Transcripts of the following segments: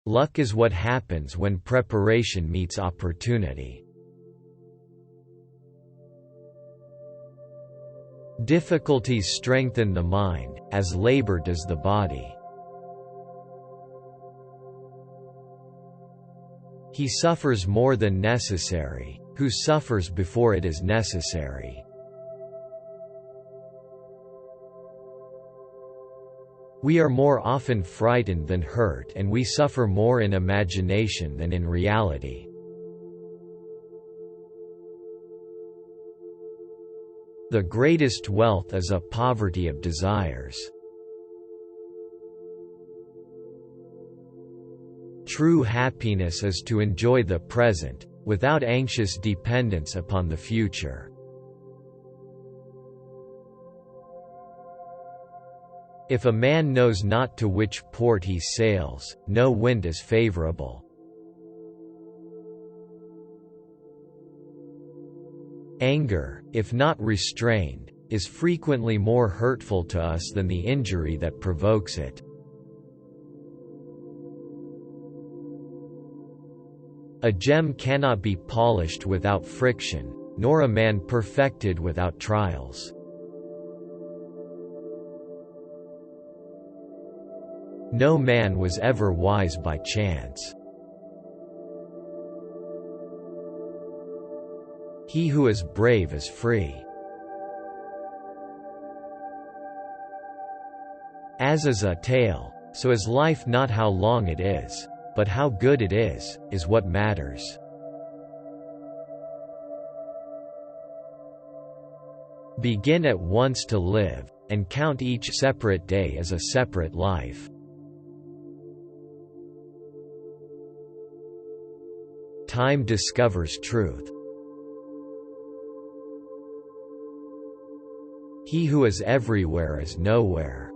Luck is what happens when preparation meets opportunity. Difficulties strengthen the mind, as labor does the body. He suffers more than necessary, who suffers before it is necessary. We are more often frightened than hurt, and we suffer more in imagination than in reality. The greatest wealth is a poverty of desires. True happiness is to enjoy the present, without anxious dependence upon the future. If a man knows not to which port he sails, no wind is favorable. Anger, if not restrained, is frequently more hurtful to us than the injury that provokes it. A gem cannot be polished without friction, nor a man perfected without trials. No man was ever wise by chance. He who is brave is free. As is a tale, so is life. Not how long it is, but how good it is what matters. Begin at once to live, and count each separate day as a separate life. Time discovers truth. He who is everywhere is nowhere.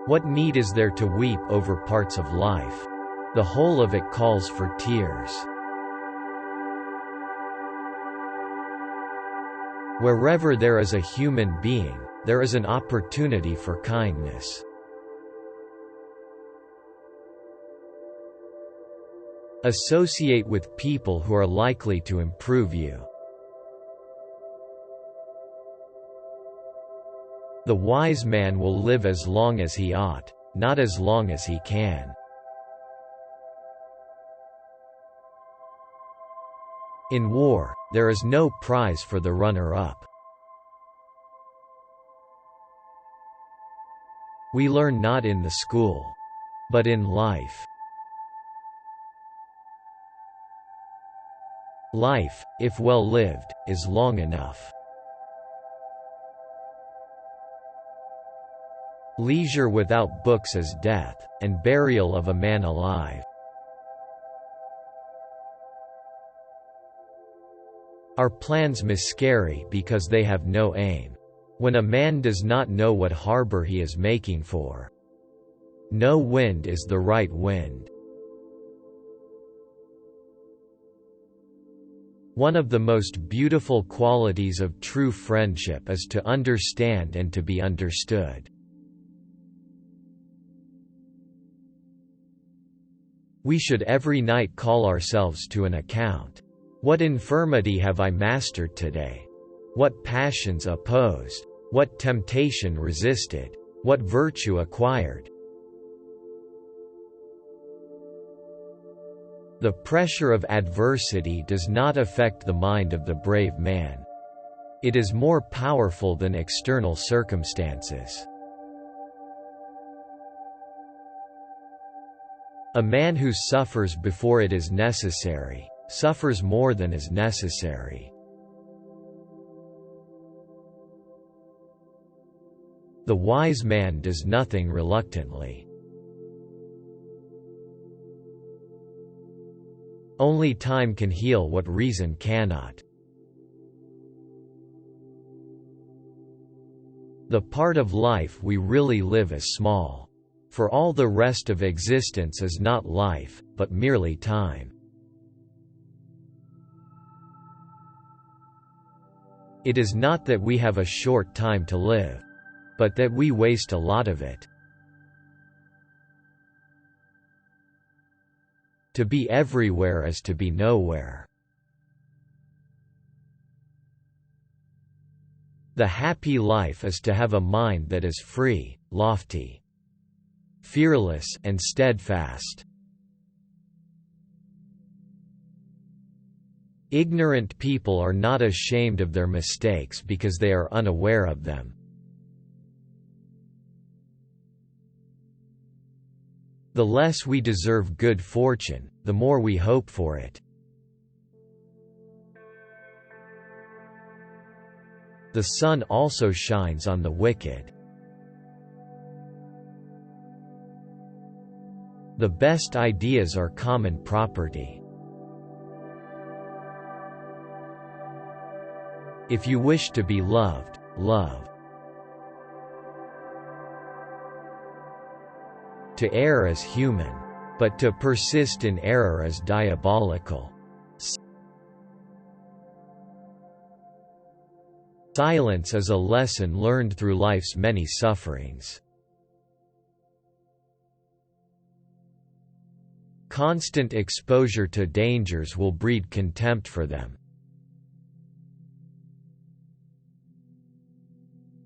What need is there to weep over parts of life? The whole of it calls for tears. Wherever there is a human being, there is an opportunity for kindness. Associate with people who are likely to improve you. The wise man will live as long as he ought, not as long as he can. In war, there is no prize for the runner-up. We learn not in the school, but in life. Life, if well lived, is long enough. Leisure without books is death, and burial of a man alive. Our plans miscarry because they have no aim. When a man does not know what harbor he is making for, no wind is the right wind. One of the most beautiful qualities of true friendship is to understand and to be understood. We should every night call ourselves to an account. What infirmity have I mastered today? What passions opposed? What temptation resisted? What virtue acquired? The pressure of adversity does not affect the mind of the brave man. It is more powerful than external circumstances. A man who suffers before it is necessary, suffers more than is necessary. The wise man does nothing reluctantly. Only time can heal what reason cannot. The part of life we really live is small. For all the rest of existence is not life, but merely time. It is not that we have a short time to live, but that we waste a lot of it. To be everywhere is to be nowhere. The happy life is to have a mind that is free, lofty, fearless, and steadfast. Ignorant people are not ashamed of their mistakes because they are unaware of them. The less we deserve good fortune, the more we hope for it. The sun also shines on the wicked. The best ideas are common property. If you wish to be loved, love. To err is human, but to persist in error is diabolical. Silence is a lesson learned through life's many sufferings. Constant exposure to dangers will breed contempt for them.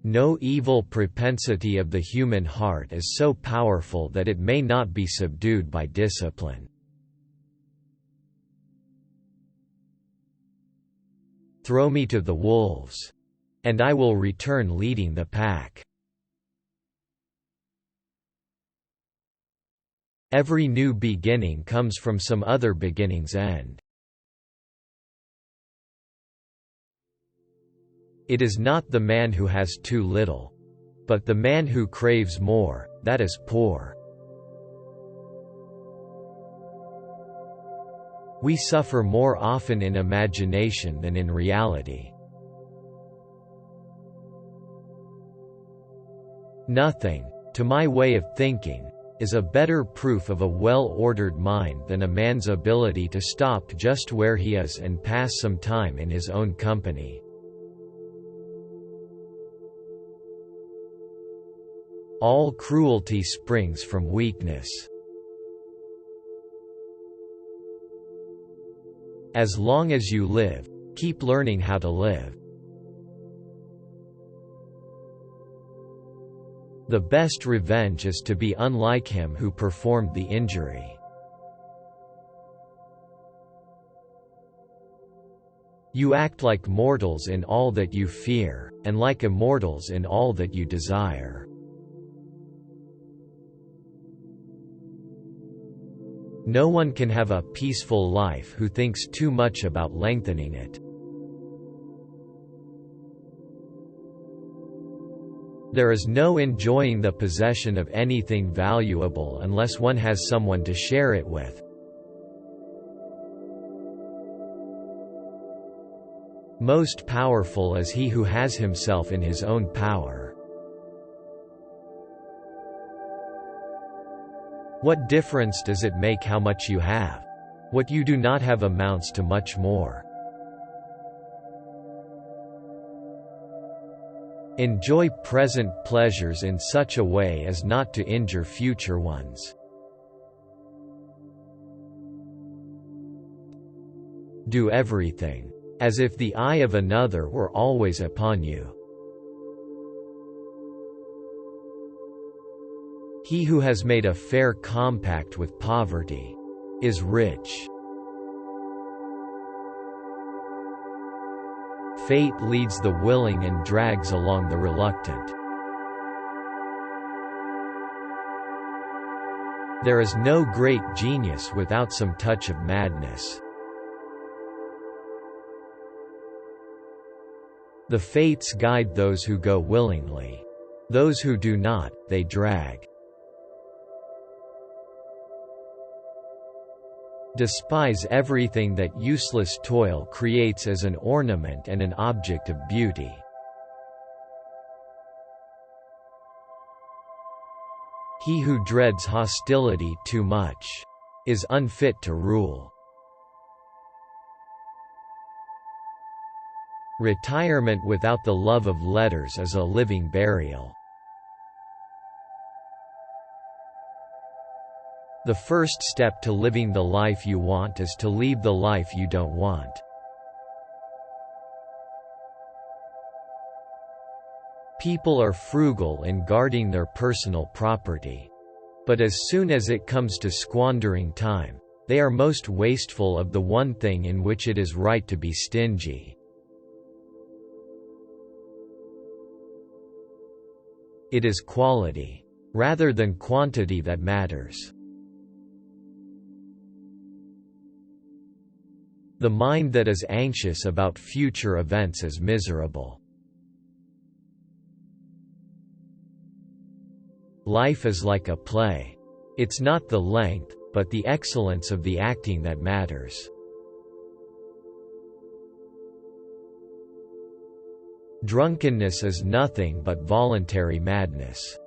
No evil propensity of the human heart is so powerful that it may not be subdued by discipline. Throw me to the wolves, and I will return leading the pack. Every new beginning comes from some other beginning's end. It is not the man who has too little, but the man who craves more, that is poor. We suffer more often in imagination than in reality. Nothing, to my way of thinking, is a better proof of a well-ordered mind than a man's ability to stop just where he is and pass some time in his own company. All cruelty springs from weakness. As long as you live, keep learning how to live. The best revenge is to be unlike him who performed the injury. You act like mortals in all that you fear, and like immortals in all that you desire. No one can have a peaceful life who thinks too much about lengthening it. There is no enjoying the possession of anything valuable unless one has someone to share it with. Most powerful is he who has himself in his own power. What difference does it make how much you have? What you do not have amounts to much more. Enjoy present pleasures in such a way as not to injure future ones. Do everything as if the eye of another were always upon you. He who has made a fair compact with poverty is rich. Fate leads the willing and drags along the reluctant. There is no great genius without some touch of madness. The fates guide those who go willingly. Those who do not, they drag. Despise everything that useless toil creates as an ornament and an object of beauty. He who dreads hostility too much is unfit to rule. Retirement without the love of letters is a living burial. The first step to living the life you want is to leave the life you don't want. People are frugal in guarding their personal property. But as soon as it comes to squandering time, they are most wasteful of the one thing in which it is right to be stingy. It is quality, rather than quantity, that matters. The mind that is anxious about future events is miserable. Life is like a play. It's not the length, but the excellence of the acting that matters. Drunkenness is nothing but voluntary madness.